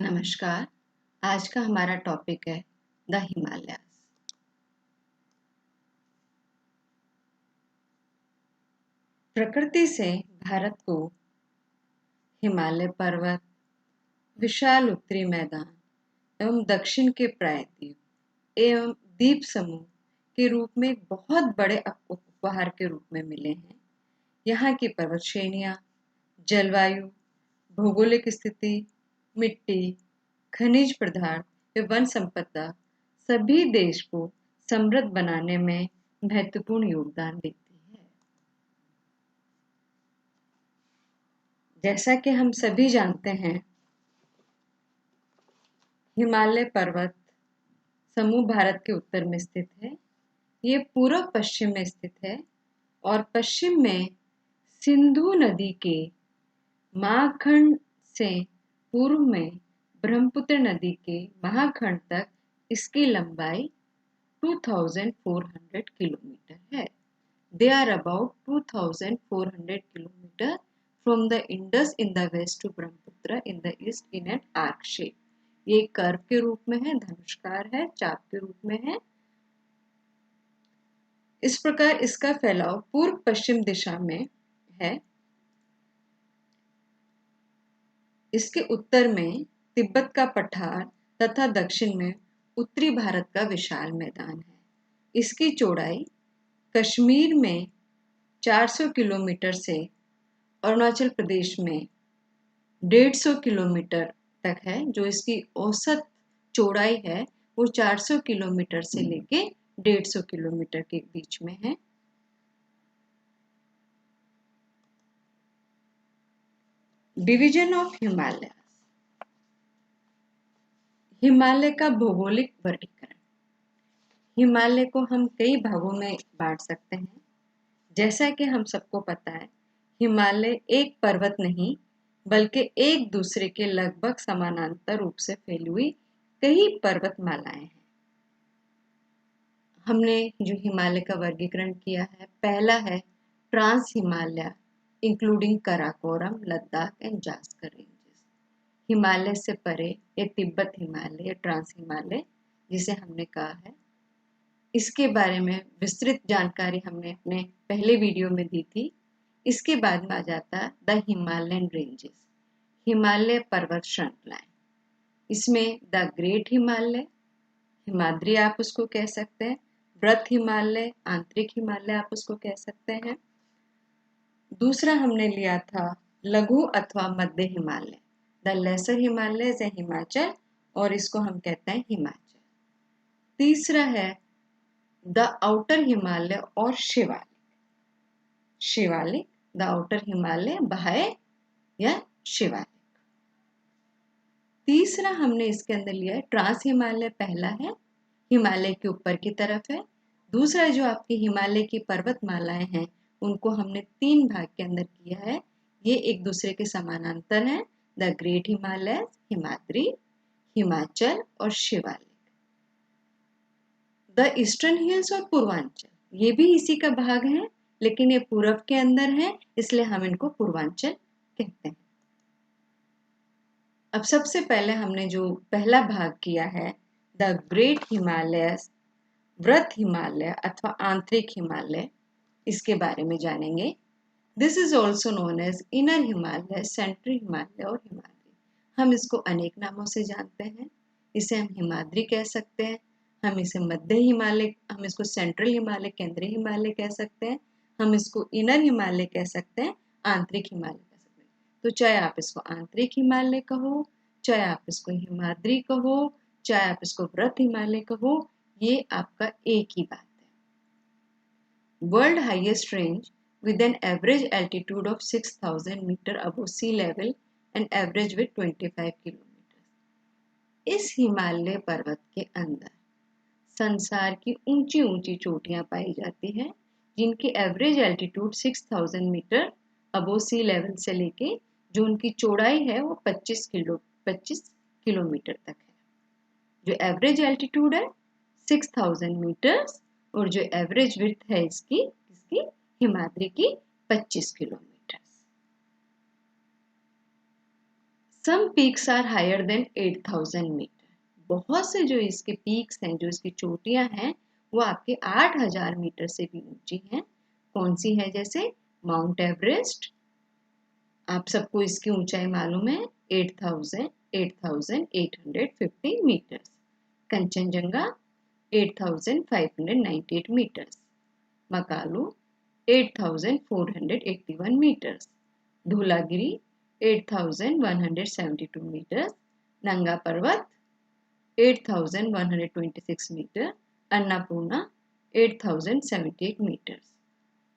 नमस्कार। आज का हमारा टॉपिक है द हिमालयाज। प्रकृति से भारत को हिमालय पर्वत, विशाल उत्तरी मैदान एवं दक्षिण के प्रायद्वीप एवं द्वीप समूह के रूप में एक बहुत बड़े उपहार के रूप में मिले हैं। यहाँ की पर्वत श्रेणियाँ, जलवायु, भौगोलिक स्थिति, मिट्टी, खनिज पदार्थ व वन संपदा सभी देश को समृद्ध बनाने में महत्वपूर्ण योगदान देती है। जैसा कि हम सभी जानते हैं, हिमालय पर्वत समूह भारत के उत्तर में स्थित है। ये पूर्व पश्चिम में स्थित है और पश्चिम में सिंधु नदी के महाखंड से पूर्व में ब्रह्मपुत्र नदी के महाखंड तक इसकी लंबाई 2400 किलोमीटर है। They are about 2400 kilometers from the Indus in the west to Brahmaputra in the east in an arc shape. ये कर्व के रूप में है, धनुष्कार है, चाप के रूप में है। इस प्रकार इसका फैलाव पूर्व पश्चिम दिशा में है। इसके उत्तर में तिब्बत का पठार तथा दक्षिण में उत्तरी भारत का विशाल मैदान है। इसकी चौड़ाई कश्मीर में 400 किलोमीटर से अरुणाचल प्रदेश में 150 किलोमीटर तक है। जो इसकी औसत चौड़ाई है वो 400 किलोमीटर से लेके 150 किलोमीटर के बीच में है। Division of Himalaya. हिमालय का भौगोलिक वर्गीकरण। हिमालय को हम कई भागों में बांट सकते हैं। जैसा कि हम सबको पता है, हिमालय एक पर्वत नहीं बल्कि एक दूसरे के लगभग समानांतर रूप से फैली हुई कई पर्वतमालाएं हैं। हमने जो हिमालय का वर्गीकरण किया है, पहला है trans Himalaya including Karakoram, Ladakh and Zanskar ranges. Himalaya से परे या तिब्बत हिमालय या ट्रांस हिमालय जिसे हमने कहा है, इसके बारे में विस्तृत जानकारी हमने अपने पहले वीडियो में दी थी। इसके बाद में आ जाता द हिमालयन रेंजेस, हिमालय पर्वत श्रृंखलाएं। इसमें द ग्रेट हिमालय, हिमाद्री आप उसको कह सकते हैं, वृत हिमालय, आंतरिक हिमालय आप उसको कह सकते हैं। दूसरा हमने लिया था लघु अथवा मध्य हिमालय, द लेसर हिमालय या हिमाचल, और इसको हम कहते हैं हिमाचल। तीसरा है द आउटर हिमालय और शिवालिक, शिवालिक द आउटर हिमालय, बाह्य या शिवालिक। तीसरा हमने इसके अंदर लिया है ट्रांस हिमालय। पहला है हिमालय के ऊपर की तरफ है। दूसरा जो आपकी हिमालय की पर्वतमालाएं हैं उनको हमने 3 भाग के अंदर किया है। ये एक दूसरे के समानांतर हैं, द ग्रेट हिमालय, हिमाद्री, हिमाचल और शिवालिक। द ईस्टर्न हिल्स और पूर्वांचल, ये भी इसी का भाग है लेकिन ये पूर्व के अंदर है, इसलिए हम इनको पूर्वांचल कहते हैं। अब सबसे पहले हमने जो पहला भाग किया है द ग्रेट हिमालय, वृत हिमालय अथवा आंतरिक हिमालय, इसके बारे में जानेंगे। This is also known as inner Himalaya, central Himalaya और हिमाद्री। हम इसको अनेक नामों से जानते हैं। इसे हम हिमाद्री कह सकते हैं, हम इसे मध्य हिमालय, हम इसको सेंट्रल हिमालय, केंद्रीय हिमालय कह सकते हैं, हम इसको इनर हिमालय कह सकते हैं, आंतरिक हिमालय कह सकते हैं। तो चाहे आप इसको आंतरिक हिमालय कहो, चाहे आप इसको हिमाद्री कहो, चाहे आप इसको वृत हिमालय कहो, ये आपका एक ही बात है। World highest range with an average altitude of 6000 meter above sea level and average with 25 kilometers. इस हिमालय पर्वत के अंदर संसार की ऊंची ऊंची चोटियां पाई जाती हैं जिनकी एवरेज एल्टीट्यूड 6000 मीटर अबोव सी लेवल से लेके जो उनकी चौड़ाई है वो 25 किलोमीटर तक है। जो एवरेज एल्टीट्यूड है 6000 मीटर्स और जो एवरेज विड्थ है इसकी हिमाद्री की 25 किलोमीटर। Some peaks are higher than 8000 metre. बहुत से जो इसके पीक्स हैं, जो इसकी चोटियां हैं, वो आपके 8000 मीटर से भी ऊंची हैं। कौन सी है? जैसे माउंट एवरेस्ट, आप सबको इसकी ऊंचाई मालूम है, 8850 metres. Kanchenjunga 8598 metres. Makalu 8481 metres. Dhaulagiri 8172 metres. Nanga Parbat 8126 metre. Annapurna 8078 metres.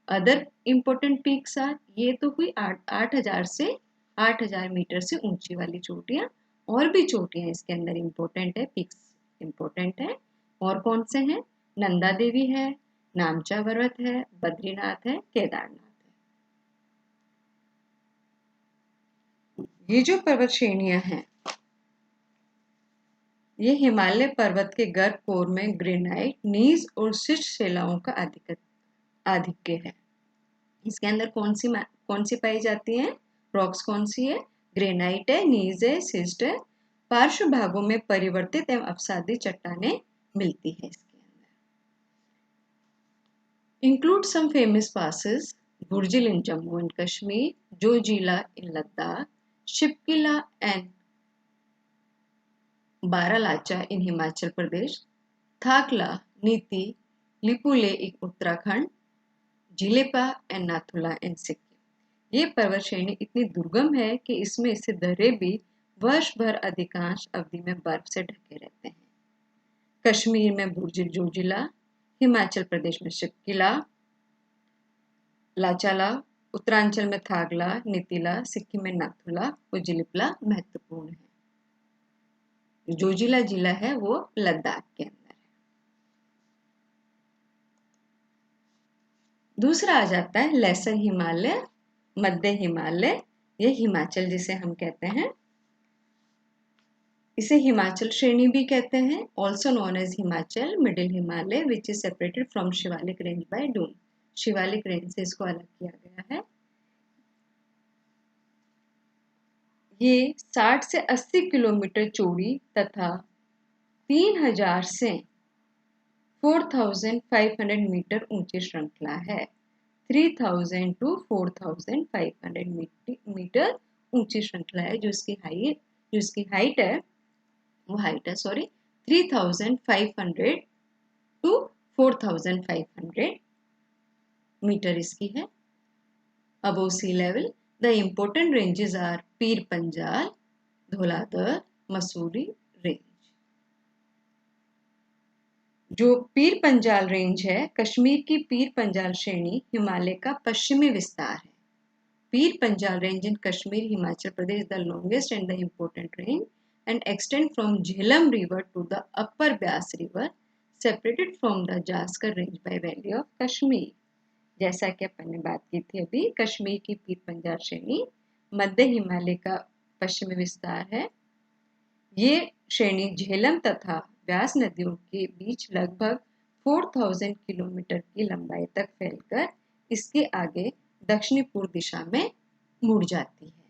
Other important peaks are, ये तो हुई 8000 से 8000 मीटर से ऊंची वाली चोटियां। और भी चोटियां इसके अंदर इम्पोर्टेंट है, पीक्स इम्पोर्टेंट है। और कौन से हैं? नंदा देवी है, नामचा पर्वत है, बद्रीनाथ है, केदारनाथ है। ये जो पर्वत श्रेणियां हैं, ये हिमालय पर्वत के गर्भ कोर में ग्रेनाइट, नीज और शिष्ट शिलाओं का आधिक्य है। इसके अंदर कौन सी पाई जाती हैं? रॉक्स कौन सी है? ग्रेनाइट है, नीज है, सिस्ट है। पार्श्व भागों में परिवर्तित एवं अपसादी चट्टानें मिलती है इसके अंदर। Include some famous passes: Burzil in Jammu and Kashmir, Zojila in Ladakh, Shipkila and Baralacha in Himachal Pradesh, Thakla, Niti, Lipulekh in Uttarakhand, Jelepa and Nathula in Sikkim. ये पर्वत श्रेणी इतनी दुर्गम है कि इसमें स्थित दर्रे भी वर्ष भर अधिकांश अवधि में बर्फ से ढके रहते हैं। कश्मीर में बुर्जिल जोजिला, हिमाचल प्रदेश में शिपकिला, लाचाला, उत्तरांचल में थागला, नीतिला, सिक्किम में नाथुला और जिलिपला महत्वपूर्ण है। जोजिला जिला है वो लद्दाख के अंदर है। दूसरा आ जाता है लेसर हिमालय, मध्य हिमालय। ये हिमाचल जिसे हम कहते हैं, इसे हिमाचल श्रेणी भी कहते हैं। Also known as Himachal middle Himalaya, which is separated from Shivalik range by Doon. Shivalik range से इसको अलग किया गया है। ये 60 से 80 किलोमीटर चौड़ी तथा 3000 से 4500 मीटर ऊंची श्रृंखला है। 3000 to 4500 मीटर ऊंची श्रृंखला है। जो इसकी हाइट है, वो हाइट है 3500 to 4500 मीटर इसकी है। Above sea level the important ranges are Pir Panjal, Dhauladhar, Mussoorie range. जो पीर पंजाल रेंज है, कश्मीर की पीर पंजाल श्रेणी हिमालय का पश्चिमी विस्तार है। Pir Panjal range in Kashmir, Himachal Pradesh, the longest and the important range and extend from Jhelum River to the Upper Beas River, separated from the Jaskar Range by Valley of Kashmir। जैसा कि अपन ने बात की थी अभी, कश्मीर की पीर पंजाल श्रेणी मध्य हिमालय का पश्चिमी विस्तार है। ये श्रेणी झेलम तथा व्यास नदियों के बीच लगभग 4000 किलोमीटर की लंबाई तक फैलकर इसके आगे दक्षिणी पूर्व दिशा में मुड़ जाती है।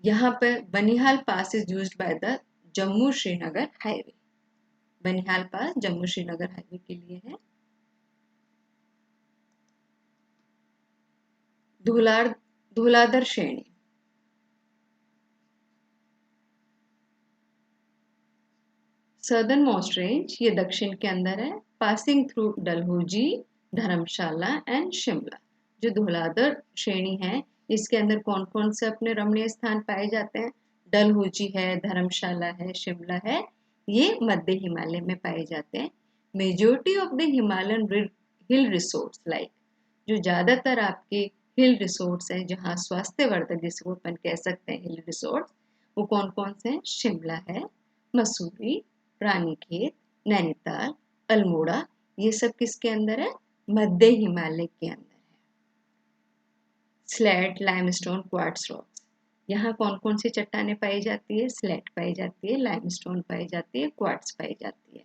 यहाँ पर Banihal pass is used by the Jammu Srinagar highway. Banihal pass Jammu Srinagar highway के लिए है। धौलाधर श्रेणी सदर्न मोस्ट रेंज, ये दक्षिण के अंदर है, passing through Dalhousie, Dharamshala and Shimla. जो धौलाधर श्रेणी है, इसके अंदर कौन कौन से अपने रमणीय स्थान पाए जाते हैं? डलहौजी है, धर्मशाला है, शिमला है। ये मध्य हिमालय में पाए जाते हैं। Majority of the Himalayan hill resorts, like जो ज्यादातर आपके हिल रिसोर्ट्स हैं, जहाँ स्वास्थ्यवर्धक जिसको अपन कह सकते हैं हिल रिसोर्ट्स, वो कौन कौन से हैं? शिमला है, मसूरी, रानीखेत, नैनीताल, अल्मोड़ा। ये सब किसके अंदर है? मध्य हिमालय के अंदर है। स्लेट, लाइमस्टोन, क्वार्ट्ज रॉक्स, यहाँ कौन कौन सी चट्टानें पाई जाती है? स्लेट पाई जाती है, लाइमस्टोन पाई जाती है, क्वार्ट्ज पाई जाती है।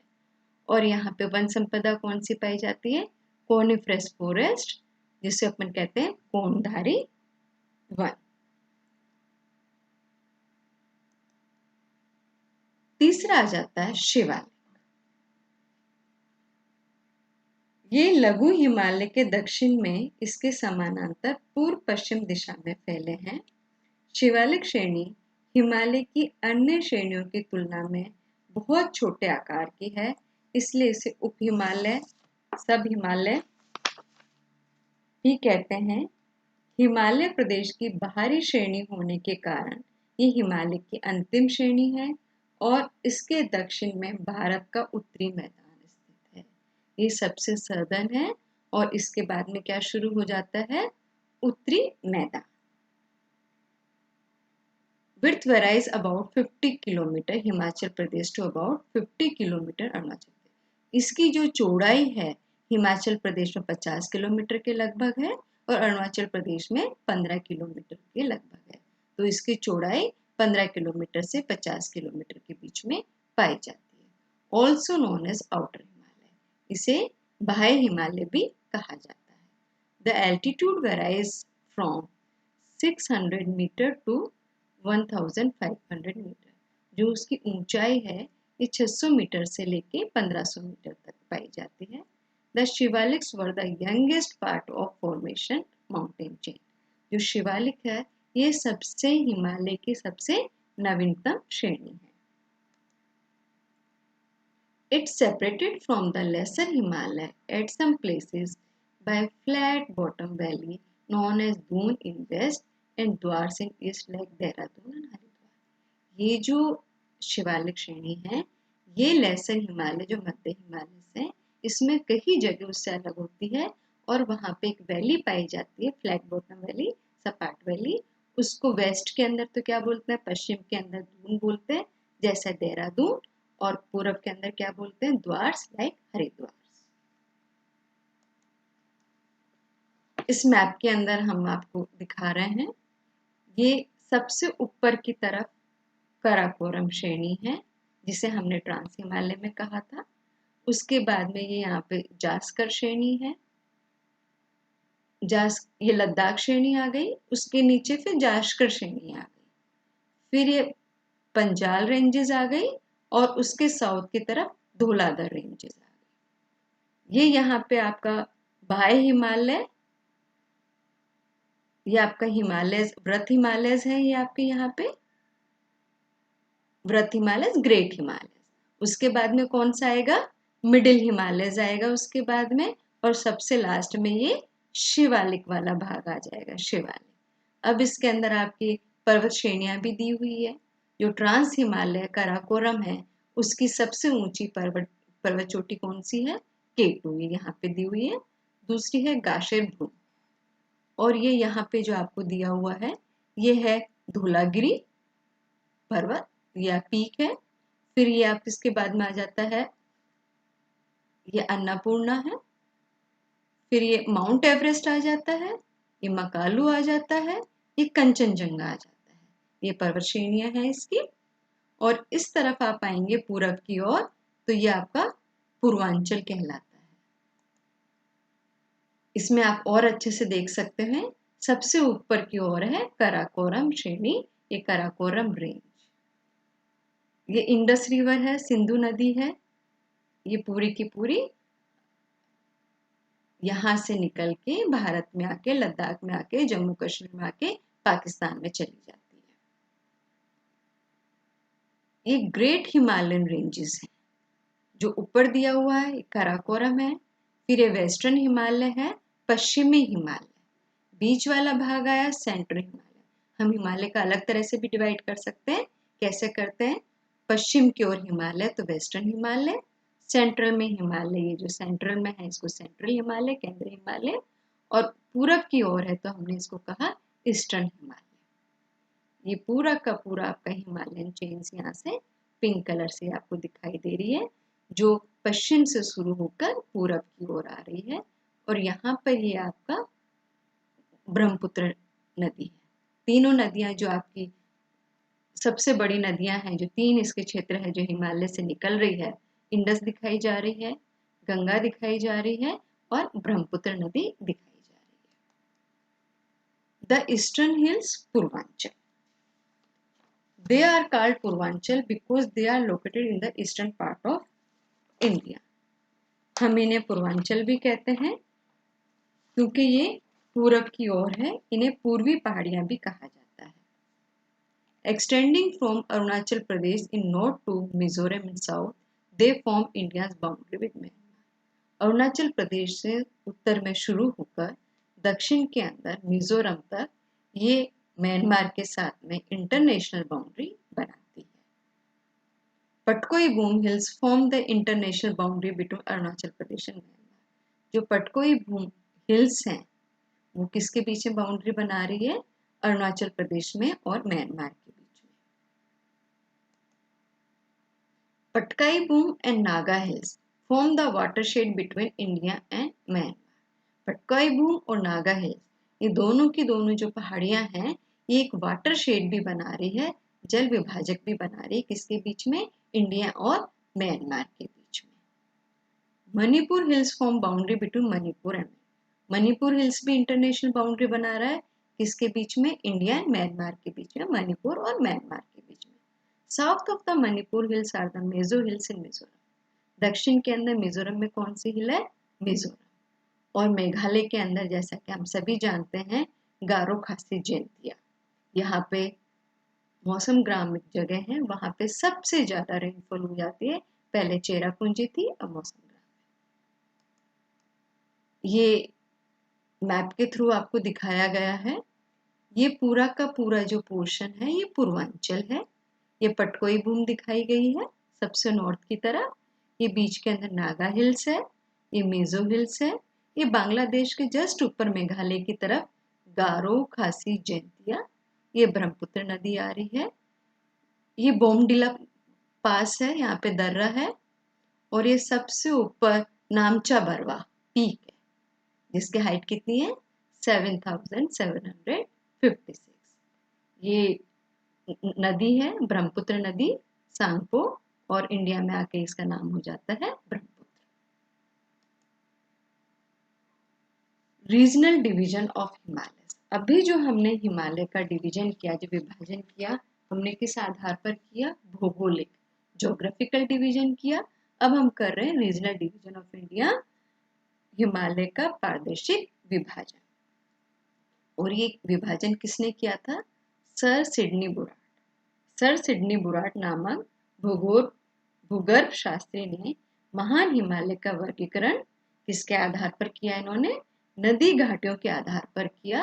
और यहाँ पे वन संपदा कौन सी पाई जाती है? कोनिफरस फॉरेस्ट, जिसे अपन कहते हैं कोनधारी वन। तीसरा आ जाता है शिवालिक। ये लघु हिमालय के दक्षिण में इसके समानांतर पूर्व पश्चिम दिशा में फैले हैं। शिवालिक श्रेणी हिमालय की अन्य श्रेणियों की तुलना में बहुत छोटे आकार की है, इसलिए इसे उप हिमालय, सब हिमालय ही कहते हैं। हिमालय प्रदेश की बाहरी श्रेणी होने के कारण ये हिमालय की अंतिम श्रेणी है और इसके दक्षिण में भारत का उत्तरी मैदान स्थित है। ये सबसे सर्दर्न है और इसके बाद में क्या शुरू हो जाता है, उत्तरी मैदान। Width varies about 50 kilometres Himachal Pradesh to about 50 kilometres Arunachal Pradesh. इसकी जो चौड़ाई है हिमाचल प्रदेश में 50 किलोमीटर के लगभग है और अरुणाचल प्रदेश में 15 किलोमीटर के लगभग है। तो इसकी चौड़ाई 15 किलोमीटर से 50 किलोमीटर के बीच में पाई जाती है। Also known as outer Himalaya, इसे बाह्य हिमालय भी कहा जाता है। The altitude varies from 600 metre to 1500 metre. जो उसकी ऊंचाई है ये 600 मीटर से लेके 1500 मीटर तक पाई जाती है। The Shivaliks were the youngest part of formation mountain chain. जो शिवालिक है ये सबसे हिमालय की सबसे नवीनतम श्रेणी है। It's separated from the lesser Himalaya at some places by flat bottom valley known as Doon in west and Dwars in east like Dehradun and Haridwar। ये जो शिवालिक श्रेणी है ये लेसर हिमालय जो मध्य हिमालय से इसमें कई जगह उससे अलग होती है और वहाँ पे एक वैली पाई जाती है, फ्लैट बॉटम वैली, सपाट वैली। उसको वेस्ट के अंदर तो क्या बोलते हैं, पश्चिम के अंदर दून बोलते हैं जैसा देहरादून, और पूरब के अंदर क्या बोलते हैं, द्वार्स लाइक हरिद्वार। इस मैप के अंदर हम आपको दिखा रहे हैं, ये सबसे ऊपर की तरफ काराकोरम श्रेणी है जिसे हमने ट्रांस हिमालय में कहा था। उसके बाद में ये यहाँ पे जास्कर श्रेणी है, ये लद्दाख श्रेणी आ गई। उसके नीचे फिर जास्कर श्रेणी आ गई, फिर ये पंजाल रेंजेस आ गई और उसके साउथ की तरफ धौलाधर रेंजेस आ गई। ये यहाँ पे आपका बाह्य हिमालय, ये आपका हिमालय व्रत हिमालय है, ये आपके यहाँ पे व्रत हिमालय, ग्रेट हिमालय। उसके बाद में कौन सा आएगा, मिडिल हिमालय आएगा उसके बाद में, और सबसे लास्ट में ये शिवालिक वाला भाग आ जाएगा, शिवालिक। अब इसके अंदर आपकी पर्वत श्रेणियां भी दी हुई है। जो ट्रांस हिमालय काराकोरम है उसकी सबसे ऊंची पर्वत चोटी कौन सी है, K2, ये यहाँ पे दी हुई है। दूसरी है गाशेर भ्रूम, और ये यहाँ पे जो आपको दिया हुआ है ये है धौलागिरी पर्वत या पीक है। फिर ये आप इसके बाद में आ जाता है, ये अन्नपूर्णा है, फिर ये माउंट एवरेस्ट आ जाता है, ये मकालू आ जाता है, ये कंचनजंगा आ जाता है। ये पर्वत श्रेणियां हैं इसकी। और इस तरफ आप आएंगे पूरब की ओर तो ये आपका पूर्वांचल कहलाता है। इसमें आप और अच्छे से देख सकते हैं, सबसे ऊपर की ओर है काराकोरम श्रेणी, ये काराकोरम रेंज। ये इंडस रिवर है, सिंधु नदी है, ये पूरी की पूरी यहाँ से निकल के भारत में आके, लद्दाख में आके, जम्मू कश्मीर में आके पाकिस्तान में चली जाती है। ये ग्रेट हिमालयन रेंजेस हैं। जो ऊपर दिया हुआ है ये काराकोरम है, फिर ये वेस्टर्न हिमालय है, पश्चिमी हिमालय, बीच वाला भाग आया सेंट्रल हिमालय। हम हिमालय का अलग तरह से भी डिवाइड कर सकते हैं। कैसे करते हैं, पश्चिम की ओर हिमालय तो वेस्टर्न हिमालय, सेंट्रल में हिमालय, ये जो सेंट्रल में है इसको सेंट्रल हिमालय, केंद्रीय हिमालय, और पूरब की ओर है तो हमने इसको कहा ईस्टर्न हिमालय। ये पूरा का पूरा आपका हिमालयन चेन्स यहाँ से पिंक कलर से आपको दिखाई दे रही है, जो पश्चिम से शुरू होकर पूरब की ओर आ रही है। और यहाँ पर ये आपका ब्रह्मपुत्र नदी है। तीनों नदियां जो आपकी सबसे बड़ी नदियां हैं, जो तीन इसके क्षेत्र है जो हिमालय से निकल रही है, इंडस दिखाई जा रही है, गंगा दिखाई जा रही है और ब्रह्मपुत्र नदी दिखाई जा रही है। The eastern hills Purvanchal. They are called Purvanchal because they are located in the eastern part of India. हम इन्हें पूर्वांचल भी कहते हैं क्योंकि ये पूरब की ओर है. इन्हें पूर्वी पहाड़ियां भी कहा जाता है. Extending from Arunachal Pradesh in north to Mizoram in south, they form India's boundary with Myanmar. Arunachal Pradesh से उत्तर में शुरू होकर दक्षिण के अंदर मिजोरम तक ये म्यांमार के साथ में इंटरनेशनल बाउंड्री बनाती है. Patkai boom hills form the international boundary between Arunachal Pradesh and Myanmar. जो पटकोई बूम हिल्स हैं वो किसके बीच में बाउंड्री बना रही है? अरुणाचल प्रदेश में और म्यांमार के बीच में. Patkai boom and Naga hills form the watershed between India and Myanmar. Patkai boom और नागा हिल्स ये दोनों की दोनों जो पहाड़ियां हैं ये एक वाटरशेड भी बना रही है, जल विभाजक भी बना रही है. किसके बीच में? इंडिया और म्यांमार के बीच में. Manipur hills form boundary between Manipur and Manipur hills भी इंटरनेशनल बाउंड्री बना रहा है. किसके बीच में? इंडिया एंड म्यांमार के बीच में, मणिपुर और म्यांमार के बीच में. South of the Manipur hills are the Mizo hills in Mizoram. दक्षिण के अंदर मिजोरम में कौन सी हिल है? मिजोरम. और मेघालय के अंदर जैसा कि हम सभी जानते हैं गारो खासी जयंतिया. यहाँ पे मौसम ग्राम जगह है, वहां पे सबसे ज्यादा रेनफॉल हो जाती है. पहले चेरापूंजी थी, अब मौसम ग्राम. ये मैप के थ्रू आपको दिखाया गया है. ये पूरा का पूरा जो पोर्शन है ये पूर्वांचल है. ये पटकोई बूम दिखाई गई है सबसे नॉर्थ की तरफ. ये बीच के अंदर नागा हिल्स है, ये मिजो हिल्स है. ये बांग्लादेश के जस्ट ऊपर मेघालय की तरफ गारो खासी जयंतिया. ये ब्रह्मपुत्र नदी आ रही है. ये बोमडिला पास है, यहाँ पे दर्रा है. और ये सबसे ऊपर नामचा बरवा पीक है जिसकी हाइट कितनी है? 7756. ये नदी है ब्रह्मपुत्र नदी, सांगपो, और इंडिया में आके इसका नाम हो जाता है Brahmaputra. Regional division of Himalaya. अभी जो हमने हिमालय का डिवीजन किया, जो विभाजन किया, हमने किस आधार पर किया? भौगोलिक, ज्योग्राफिकल डिवीजन किया. अब हम कर रहे हैं regional division of India, Himalaya का प्रादेशिक विभाजन. और ये विभाजन किसने किया था? Sir Sidney Burrard. Sir Sidney Burrard नामक भूगर्भ शास्त्री ने महान हिमालय का वर्गीकरण किसके आधार पर किया? इन्होंने नदी घाटियों के आधार पर किया,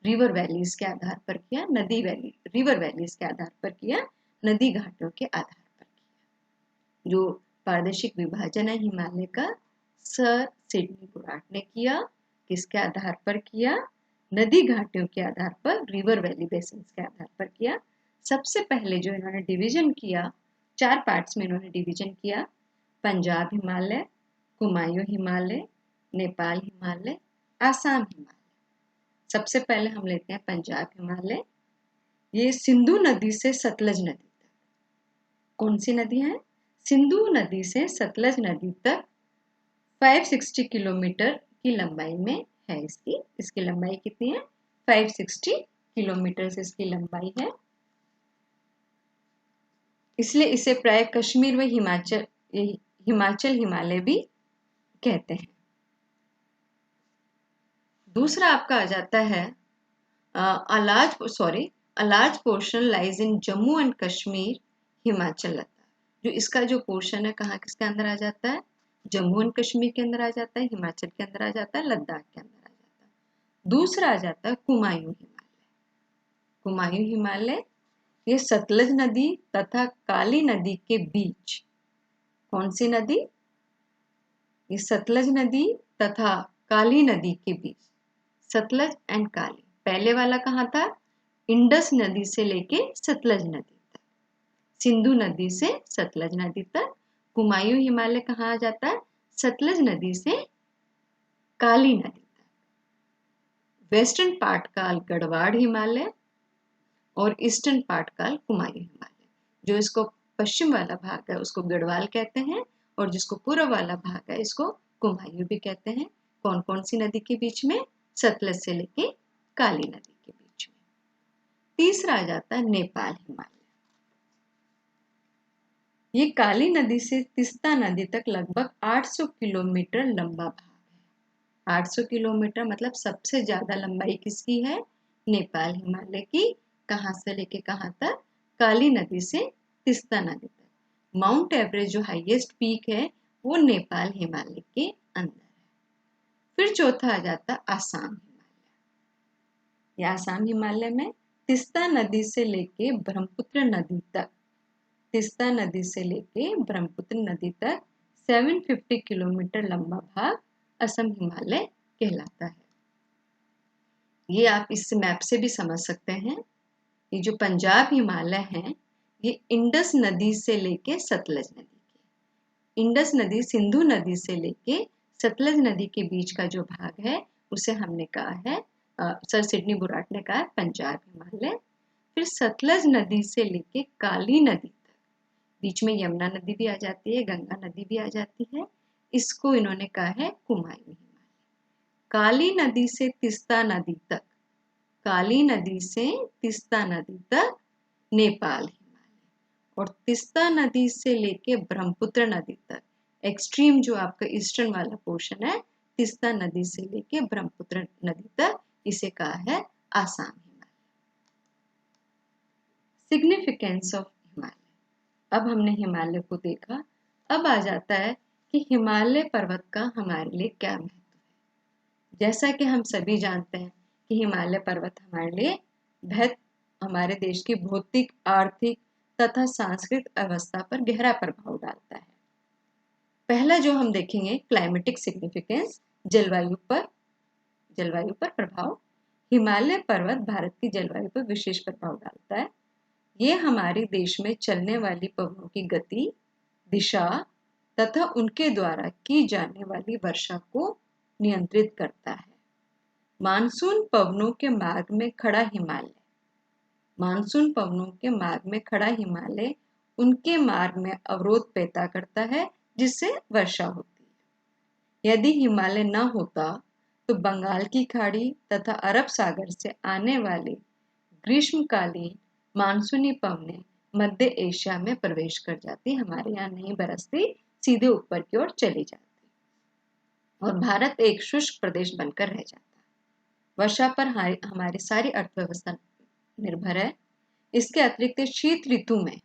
रिवर वैलीज के आधार पर किया, रिवर वैलीज के आधार पर किया, नदी घाटियों के आधार पर किया. जो प्रादेशिक विभाजन है हिमालय का, सर सिडनी बुराट ने किया. किसके आधार पर किया? नदी घाटियों के आधार पर, रिवर वैली बेसिन के आधार पर किया. सबसे पहले जो इन्होंने डिवीजन किया, 4 पार्ट्स में इन्होंने डिवीजन किया. पंजाब हिमालय, कुमायूं हिमालय, नेपाल हिमालय, आसाम हिमालय. सबसे पहले हम लेते हैं पंजाब हिमालय. ये सिंधु नदी से सतलज नदी तक. कौन सी नदी है? सिंधु नदी से सतलज नदी तक 560 किलोमीटर की लंबाई में है. इसकी लंबाई कितनी है? 560 किलोमीटर से इसकी लंबाई है. इसलिए इसे प्राय कश्मीर व हिमाचल हिमालय भी कहते हैं. दूसरा आपका आ जाता है a large portion lies in Jammu and Kashmir, Himachal, Ladakh. जो इसका जो पोर्शन है कहाँ किसके अंदर आ जाता है? जम्मू एंड कश्मीर के अंदर आ जाता है, हिमाचल के अंदर आ जाता है, लद्दाख के अंदर आ जाता है. दूसरा आ जाता है कुमायूं हिमालय. कुमायूं हिमालय ये सतलज नदी तथा काली नदी के बीच. कौन सी नदी? ये सतलज नदी तथा काली नदी के बीच. सतलज एंड काली. पहले वाला कहाँ था? इंडस नदी से लेके सतलज नदी तक, सिंधु नदी से सतलज नदी तक. कुमायूं हिमालय कहाँ आ जाता है? सतलज नदी से काली नदी तक. वेस्टर्न पार्ट का गढ़वाड़ हिमालय और ईस्टर्न पार्ट का कुमायूं हिमालय. जो इसको पश्चिम वाला भाग है उसको गढ़वाल कहते हैं, और जिसको पूर्व वाला भाग है इसको कुमायूं भी कहते हैं. कौन कौन सी नदी के बीच में? सतलज से लेके काली नदी के बीच में. तीसरा आ जाता है नेपाल हिमालय. ये काली नदी से तीस्ता नदी तक लगभग 800 किलोमीटर लंबा भाग है। 800 किलोमीटर मतलब सबसे ज्यादा लंबाई किसकी है? नेपाल हिमालय की। कहाँ से लेके कहाँ तक? काली नदी से तीस्ता नदी तक। माउंट एवरेस्ट जो हाईएस्ट पीक है वो नेपाल हिमालय के अंदर है। फिर चौथा आ जाता आसाम हिमालय। ये आसाम हिमालय में तीस्ता नदी से लेके ब्रह्मपुत्र नदी तक, तीस्ता नदी से लेके ब्रह्मपुत्र नदी तक 750 किलोमीटर लंबा भाग असम हिमालय कहलाता है। ये आप इस मैप से भी समझ सकते हैं। ये जो पंजाब हिमालय है ये इंडस नदी से लेके सतलज नदी के, इंडस नदी सिंधु नदी से लेके सतलज नदी के बीच का जो भाग है उसे हमने कहा है सर सिडनी बुराट ने कहा है पंजाब हिमालय। फिर सतलज नदी से लेके काली नदी तक, बीच में यमुना नदी भी आ जाती है, गंगा नदी भी आ जाती है, इसको इन्होंने कहा है कुमायूं हिमालय। काली नदी से तीस्ता नदी तक, काली नदी से तीस्ता नदी तक नेपाल हिमालय। और तीस्ता नदी से लेके ब्रह्मपुत्र नदी तक एक्सट्रीम जो आपका ईस्टर्न वाला पोर्शन है, तीस्ता नदी से लेके ब्रह्मपुत्र नदी तक, इसे कहा है आसाम हिमालय। Significance of Himalaya. अब हमने हिमालय को देखा, अब आ जाता है कि हिमालय पर्वत का हमारे लिए क्या महत्व है। जैसा कि हम सभी जानते हैं कि हिमालय पर्वत हमारे लिए हमारे देश की भौतिक, आर्थिक तथा सांस्कृतिक अवस्था पर गहरा प्रभाव डालता है। पहला जो हम देखेंगे क्लाइमेटिक सिग्निफिकेंस, जलवायु पर प्रभाव। हिमालय पर्वत भारत की जलवायु पर विशेष प्रभाव डालता है। ये हमारे देश में चलने वाली पवनों की गति, दिशा तथा उनके द्वारा की जाने वाली वर्षा को नियंत्रित करता है। मानसून पवनों के मार्ग में खड़ा हिमालय, मानसून पवनों के मार्ग में खड़ा हिमालय उनके मार्ग में अवरोध पैदा करता है जिससे वर्षा होती है। यदि हिमालय न होता तो बंगाल की खाड़ी तथा अरब सागर से आने वाले ग्रीष्मकालीन मानसूनी पवनें मध्य एशिया में प्रवेश कर जाती, हमारे यहाँ नहीं बरसती, सीधे ऊपर की ओर चली जाती और भारत एक शुष्क प्रदेश बनकर रह जाता। वर्षा पर हमारी सारी अर्थव्यवस्था निर्भर है। इसके अतिरिक्त शीत ऋतु में,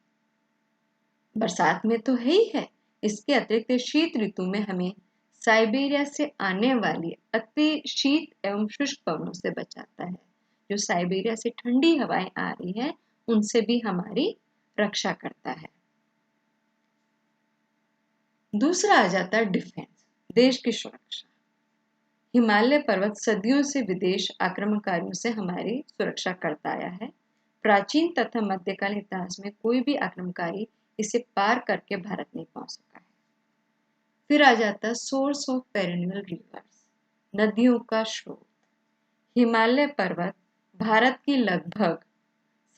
बरसात में तो है ही है, इसके अतिरिक्त शीत ऋतु में हमें साइबेरिया से आने वाली अति शीत एवं शुष्क पवनों से बचाता है। जो साइबेरिया से ठंडी हवाएं आ रही है उनसे भी हमारी रक्षा करता है। दूसरा आ जाता है डिफेंस, देश की सुरक्षा। हिमालय पर्वत सदियों से विदेश आक्रमणकारियों से हमारी सुरक्षा करता आया है। प्राचीन तथा मध्यकालीन इतिहास में कोई भी आक्रमणकारी इसे पार करके भारत नहीं पहुंच सका है। फिर आ जाता है सोर्स ऑफ पेरिनियल रिवर्स, नदियों का स्रोत। हिमालय पर्वत भारत की लगभग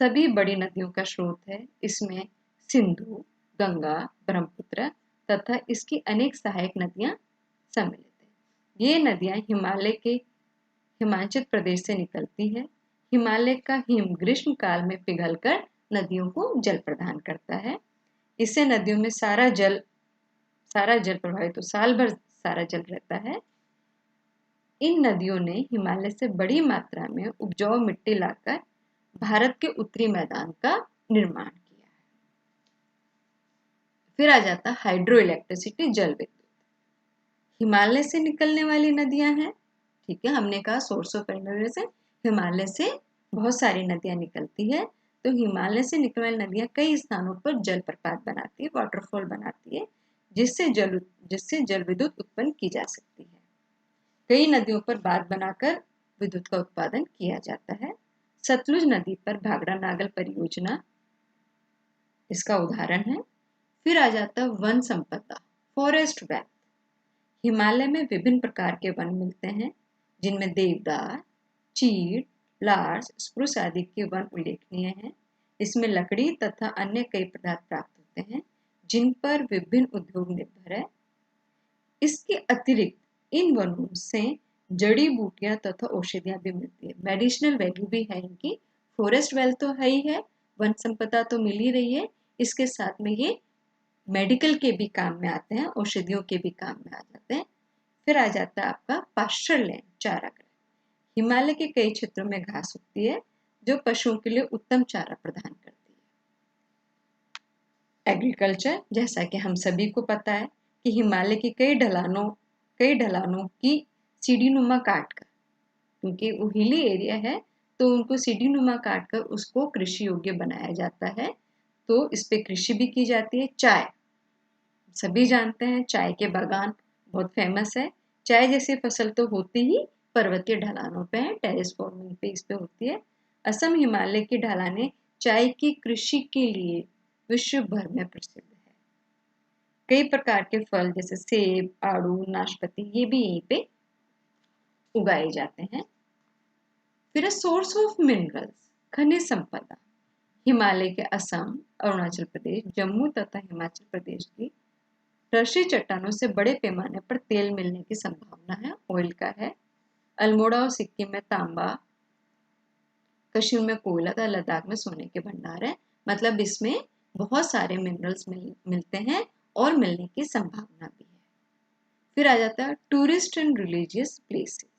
सभी बड़ी नदियों का स्रोत है। इसमें सिंधु, गंगा, ब्रह्मपुत्र तथा इसकी अनेक सहायक नदियां सम्मिलित है। ये नदियां हिमालय के हिमाचल प्रदेश से निकलती है। हिमालय का हिम ग्रीष्म काल में पिघलकर नदियों को जल प्रदान करता है। इससे नदियों में सारा जल प्रवाहित, तो साल भर सारा जल रहता है। इन नदियों ने हिमालय से बड़ी मात्रा में उपजाऊ मिट्टी लाकर भारत के उत्तरी मैदान का निर्माण किया है। फिर आ जाता हाइड्रो इलेक्ट्रिसिटी, जल विद्युत। हिमालय से निकलने वाली नदियां हैं, ठीक है, हमने कहा सोर्स ऑफ पेरिनियल से हिमालय से बहुत सारी नदियां निकलती है। तो हिमालय से निकलने वाली नदियां कई स्थानों पर जलप्रपात बनाती है, वाटरफॉल बनाती है, जिससे जल विद्युत उत्पन्न की जा सकती है। कई नदियों पर बांध बनाकर विद्युत का उत्पादन किया जाता है। सतलुज नदी पर भाखड़ा नागल परियोजना इसका उदाहरण है। फिर आ जाता है वन संपदा, फॉरेस्ट वेल्थ। हिमालय में विभिन्न प्रकार के वन मिलते हैं जिनमें देवदार, चीड़, लार्स, स्प्रूस आदि के वन उल्लेखनीय हैं। इसमें लकड़ी तथा अन्य कई पदार्थ प्राप्त होते हैं जिन पर विभिन्न उद्योग निर्भर है। इसके अतिरिक्त इन वनों से जड़ी बूटियां तथा औषधियां भी मिलती है, मेडिसिनल वैल्यू भी है इनकी। फॉरेस्ट वेल्थ तो है ही है, वन संपदा तो मिल ही रही है, इसके साथ में ये मेडिकल के भी काम में आते हैं, औषधियों के भी काम में आ जाते हैं। फिर आ जाता है आपका पास्चर लैंड, चारागाह। हिमालय के कई क्षेत्रों में घास उगती है जो पशुओं के लिए उत्तम चारा प्रदान करती है। एग्रीकल्चर, जैसा कि हम सभी को पता है कि हिमालय की कई ढलानों की सीढ़ीनुमा काटकर, क्योंकि वो हिली एरिया है तो उनको सीढ़ीनुमा काटकर उसको कृषि योग्य बनाया जाता है। तो इस पे कृषि भी की जाती है। चाय, सभी जानते हैं चाय के बागान बहुत फेमस है। चाय जैसी फसल तो होती ही पर्वतीय ढलानों पे है, टेरेस फार्मिंग पे इस पे होती है। असम हिमालय की ढलानें चाय की कृषि के लिए विश्व भर में प्रसिद्ध है। कई प्रकार के फल जैसे सेब, आड़ू, नाशपाती ये भी यहीं पे उगाए जाते हैं। फिर सोर्स ऑफ मिनरल्स, खनिज संपदा। हिमालय के असम, अरुणाचल प्रदेश, जम्मू तथा हिमाचल प्रदेश की टर्शी चट्टानों से बड़े पैमाने पर तेल मिलने की संभावना है, ऑयल का है। अल्मोड़ा और सिक्किम में तांबा, कश्मीर में कोयला तथा लद्दाख में सोने के भंडार है। मतलब इसमें बहुत सारे मिनरल्स मिलते हैं और मिलने की संभावना भी है। फिर आ जाता है टूरिस्ट एंड रिलीजियस प्लेसेस।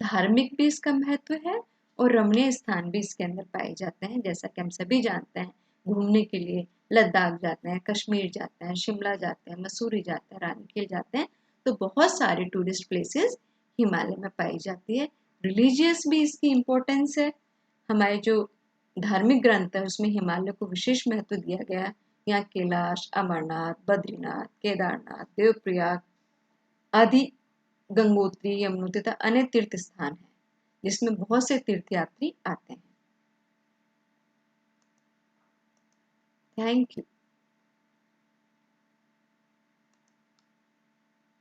धार्मिक भी इसका महत्व है और रमणीय स्थान भी इसके अंदर पाए जाते हैं। जैसा कि हम सभी जानते हैं, घूमने के लिए लद्दाख जाते हैं, कश्मीर जाते हैं, शिमला जाते हैं, मसूरी जाते हैं, रानीखेल जाते हैं। तो बहुत सारे टूरिस्ट प्लेसेस हिमालय में पाई जाती है। रिलीजियस भी इसकी इम्पोर्टेंस है। हमारे जो धार्मिक ग्रंथ है उसमें हिमालय को विशेष महत्व दिया गया है। यहाँ कैलाश, अमरनाथ, बद्रीनाथ, केदारनाथ, देवप्रयाग आदि, गंगोत्री, यमुनोत्री तथा अन्य तीर्थ स्थान है जिसमें बहुत से तीर्थयात्री आते हैं। Thank you.